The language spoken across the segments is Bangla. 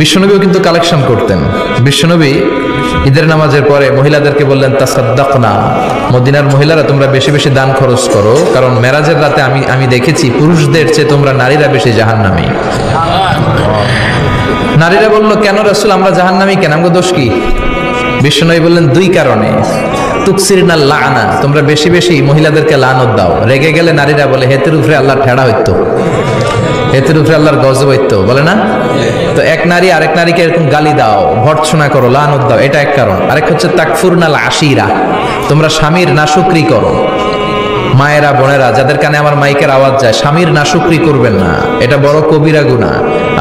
বিশ্বনবীও কিন্তু কালেকশন করতেন। বিশ্বনবী ঈদের নামাজের পরে মহিলাদেরকে বললেন, তাসাদ্দাকনা, মদিনার মহিলারা তোমরা বেশি বেশি দান খরচ করো, কারণ মেরাজের রাতে আমি দেখেছি পুরুষদের চেয়ে তোমরা নারীরা বেশি জাহান্নামী। নারীরা বলল, কেন রাসূল, আমরা জাহান্নামী কেন, আমাদের দোষ কি? বিশ্বনবী বললেন, দুই কারণে। তুকসিরনা লানা, তোমরা বেশি বেশি মহিলাদেরকে লানত দাও। রেগে গেলে নারীরা বলে হেতের উপরে আল্লাহর ঠেড়া হইতো, হেতের উপরে আল্লাহর গজব হইতো, বলে না? তো এক নারী আরেক নারীকে এরকম গালি দাও, ভর্ৎসনা করো, লানত দাও, এটা এক কারণ। আরেক হচ্ছে তাকফুরনাল আশিরা, তোমরা স্বামীর নাশুকরি করো। মায়েরা, বোনেরা, যাদের কানে আমার মাইকের আওয়াজ যায়, স্বামীর নাশুকরি করবেন না, এটা বড় কবিরা গুনাহ।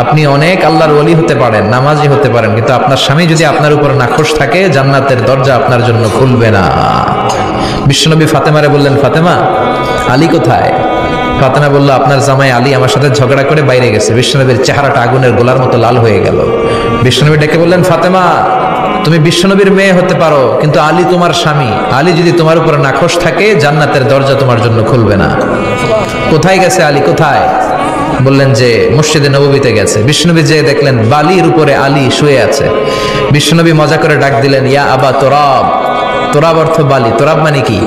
আপনি অনেক আল্লাহর ওলি হতে পারেন, নামাজি হতে পারেন, কিন্তু আপনার স্বামী যদি আপনার উপর নাখোশ থাকে, জান্নাতের দরজা আপনার জন্য খুলবে না। বিশ্বনবী ফাতেমারে বললেন, ফাতেমা, আলী কোথায়? ফাতেমা বলল, আপনার জামাই আলী আমার সাথে ঝগড়া করে বাইরে গেছে। বিশ্বনবীর চেহারাটা আগুনের গোলার মতো লাল হয়ে গেল। বিশ্বনবী ডেকে বললেন, ফাতেমা, তুমি বিশ্বনবীর মেয়ে হতে পারো, কিন্তু আলী তোমার স্বামী। আলী যদি তোমার উপর নাখোশ থাকে, জান্নাতের দরজা তোমার জন্য খুলবে না। কোথায় গেছে আলী, কোথায়? বললেন যে মসজিদে নববীতে গেছে। বিশ্বনবী যেয়ে দেখলেন বালির উপরে আলী শুয়ে আছে। বিশ্বনবী মজা করে ডাক দিলেন, ইয়া আবা তোরাব। তোরাব অর্থ বালি, তোরাব মানে কি?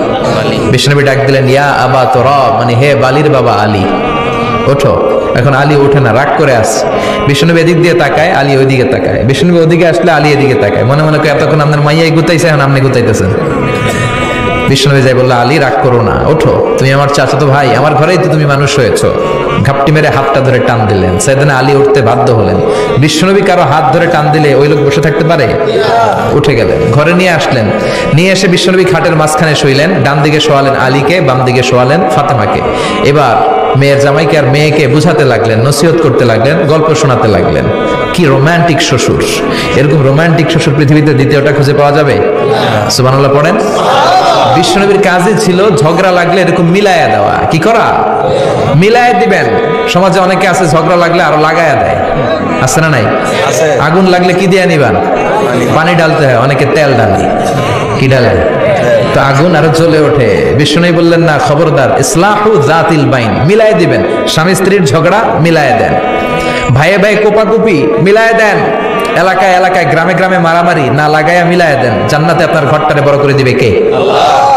বিশ্বনবী ডাক দিলেন, ইয়া আবা তোরাব, মানে হে বালির বাবা আলী, ওঠো। এখন আলী ওঠে না, রাগ করে আসছে। বিশ্বনবী এদিক দিয়ে তাকায়, আলী ওইদিকে তাকায়। বিশ্বনবী ওদিকে আসলে আলী এদিকে তাকায়, মনে মনে এতক্ষণ আপনার মাইয়াই গুতাইছে, এখন আপনি গুতাইতেছেন। বিশ্বনবী যাই বললো, আলী রাগ করো না, ওঠো, তুমি আমার চাচাতো ভাই, আমার ঘরেই তো তুমি মানুষ হয়েছো। ঘাপটি মেরে হাতটা ধরে টান দিলেন। সাইয়েদনা আলী উঠতে বাধ্য হলেন। বিশ্বনবী কারো হাত ধরে টান দিলে ওই লোক বসে থাকতে পারে? উঠে গেলেন, ঘরে নিয়ে আসলেন। নিয়ে এসে বিশ্বনবী খাটের মাঝখানে শুইলেন। ডান দিকে শোয়ালেন আলীকে, বাম দিকে শোয়ালেন ফাতেমাকে। এবার মেয়ের জামাইকে আর মেয়েকে বুঝাতে লাগলেন, নসিহত করতে লাগলেন, গল্প শোনাতে লাগলেন। কি রোমান্টিক শ্বশুর! এরকম রোমান্টিক শ্বশুর পৃথিবীতে দ্বিতীয়টা খুঁজে পাওয়া যাবে? সুবহানাল্লাহ পড়েন। বিশ্বনবীর কাজই ছিল ঝগড়া লাগলে এরকম মিলায়া দেওয়া। কি করা? মিলায়া দিবেন। সমাজে অনেকে আছে ঝগড়া লাগলে আরো লাগায়া দেয়, আছে না নাই? আগুন লাগলে কি দিয়ে নিবান? পানি ঢালতে হয়, অনেকে তেল ঢালে। কি ঢালে? তো আগুন আরো জ্বলে ওঠে। বিশ্বনবী বললেন, না, খবরদার, ইসলাহু যাতিল বাইন, মিলায় দিবেন। স্বামী স্ত্রীর ঝগড়া মিলায় দেন, ভাইয়ে ভাই কোপাকুপি মিলায় দেন, এলাকায় এলাকায় গ্রামে গ্রামে মারামারি না লাগায়া মিলায় দেন। জান্নাতে আপনার ঘরটারে বড় করে দিবে কে? আল্লাহ।